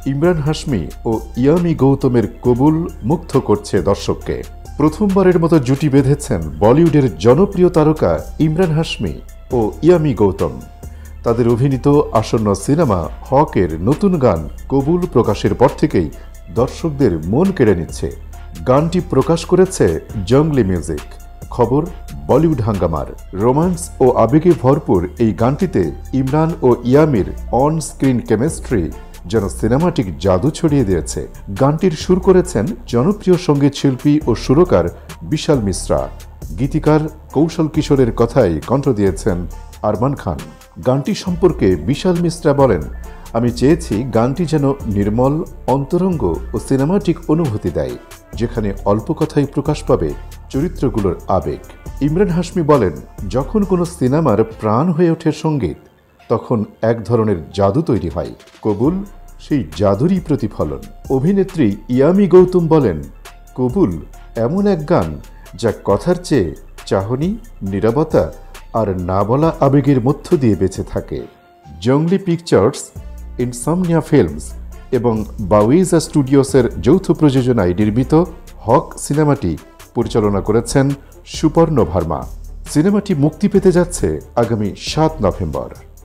ইমরান হাশমি ও yummy গৌতমের কবুল মুগ্ধ করছে দর্শককে। প্রথমবারের মতো জুটি বেঁধেছেন বলিউডের জনপ্রিয় তারকা ইমরান হাশমি ও ইয়ামি গৌতম। তাদের অভিনীত আসন্ন সিনেমা হকের নতুন গান কবুল প্রকাশের পর থেকেই দর্শকদের মন কেড়ে নিচ্ছে। গানটি প্রকাশ করেছে জংলি মিউজিক। খবর বলিউড হাঙ্গামার। রোমান্স ও আবেগে ভরপুর এই গানটিতে ইমরান ও ইয়ামির অন স্ক্রিন কেমিস্ট্রি যেন সিনেমাটিক জাদু ছড়িয়ে দিয়েছে। গানটির সুর করেছেন জনপ্রিয় সঙ্গীত শিল্পী ও সুরকার বিশাল মিশ্রা। গীতিকার কৌশল কিশোরের কথায় কণ্ঠ দিয়েছেন আরমান খান। গানটি সম্পর্কে বিশাল মিশ্রা বলেন, আমি চেয়েছি গানটি যেন নির্মল, অন্তরঙ্গ ও সিনেমাটিক অনুভূতি দেয়, যেখানে অল্প কথাই প্রকাশ পাবে চরিত্রগুলোর আবেগ। ইমরান হাশমি বলেন, যখন কোনো সিনেমার প্রাণ হয়ে ওঠে সঙ্গীত, তখন এক ধরনের জাদু তৈরি হয়। কবুল সেই জাদুরই প্রতিফলন। অভিনেত্রী ইয়ামি গৌতম বলেন, কবুল এমন এক গান যা কথার চেয়ে চাহনি, নীরবতা আর না বলা আবেগের মধ্য দিয়ে বেঁচে থাকে। জংলি পিকচার্স, ইনসমনিয়া ফিল্মস এবং বাউইজা স্টুডিওসের যৌথ প্রযোজনায় নির্মিত হক সিনেমাটি পরিচালনা করেছেন সুপর্ণ ভার্মা। সিনেমাটি মুক্তি পেতে যাচ্ছে আগামী 7 নভেম্বর।